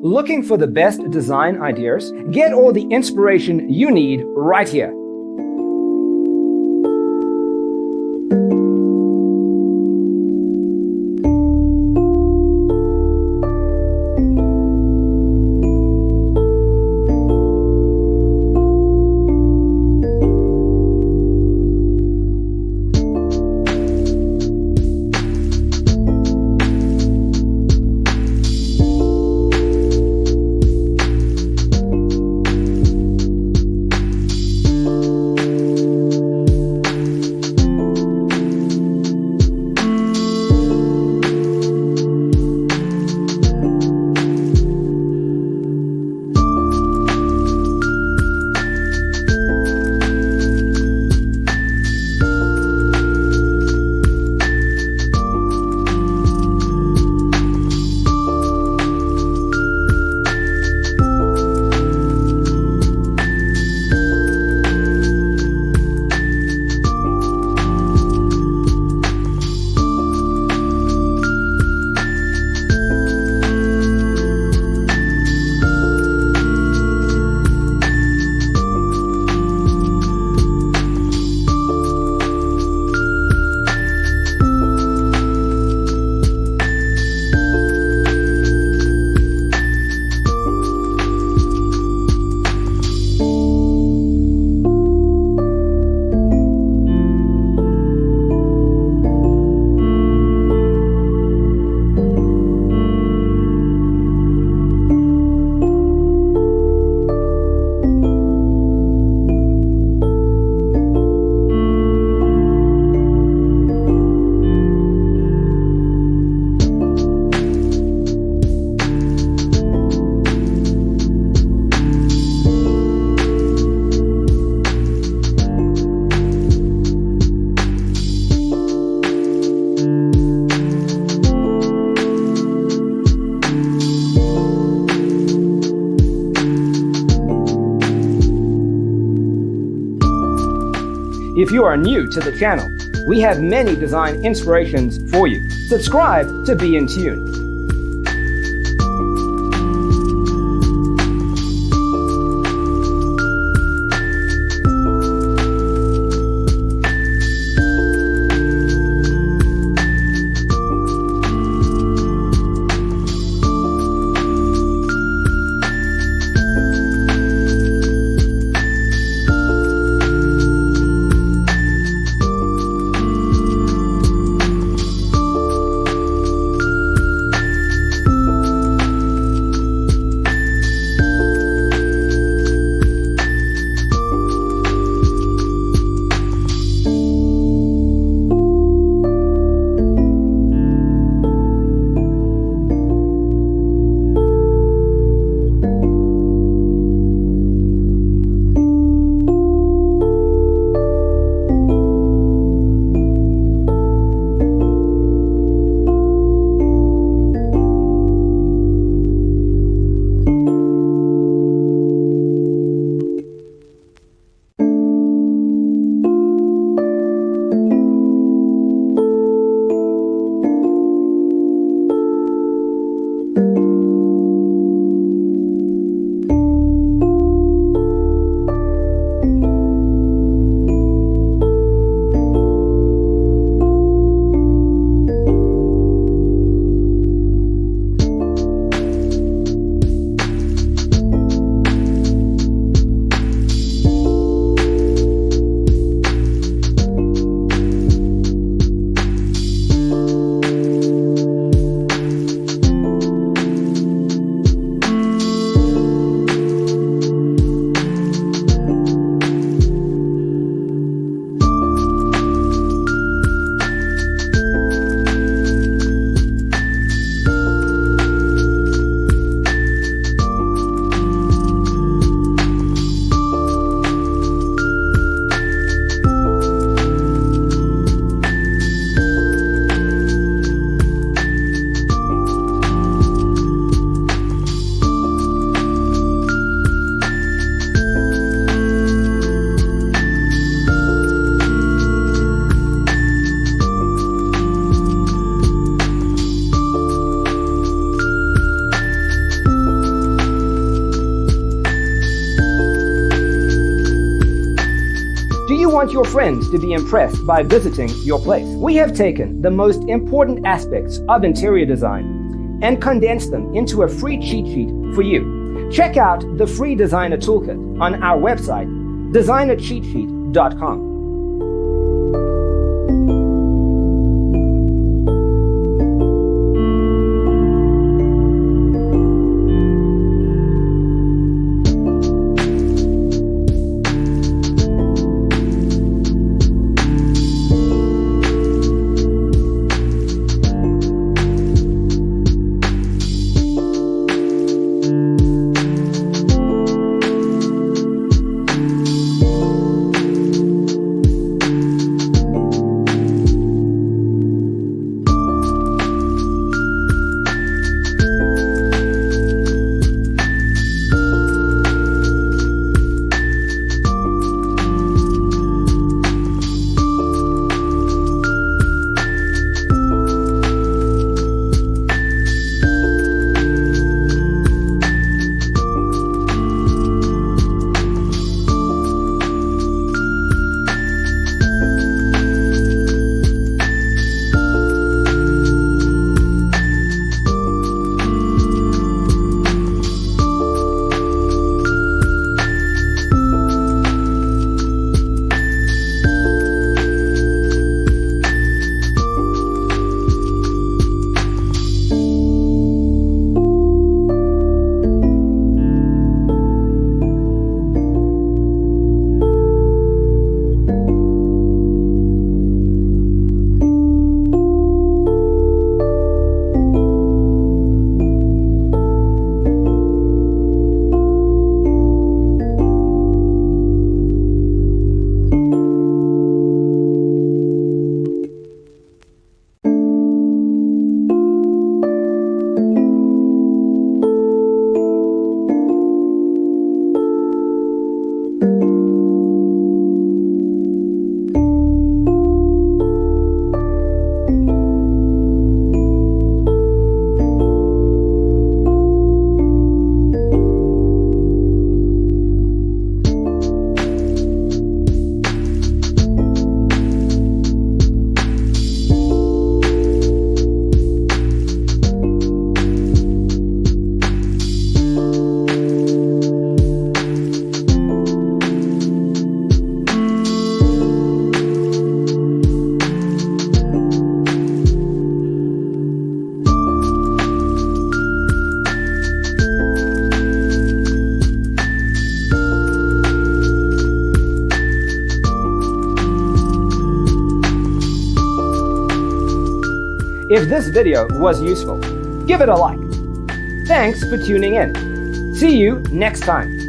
Looking for the best design ideas? Get all the inspiration you need right here. If you are new to the channel, we have many design inspirations for you. Subscribe to be in tune. you want your friends to be impressed by visiting your place. We have taken the most important aspects of interior design and condensed them into a free cheat sheet for you. Check out the free designer toolkit on our website, designercheatsheet.com. If this video was useful, give it a like. Thanks for tuning in. See you next time.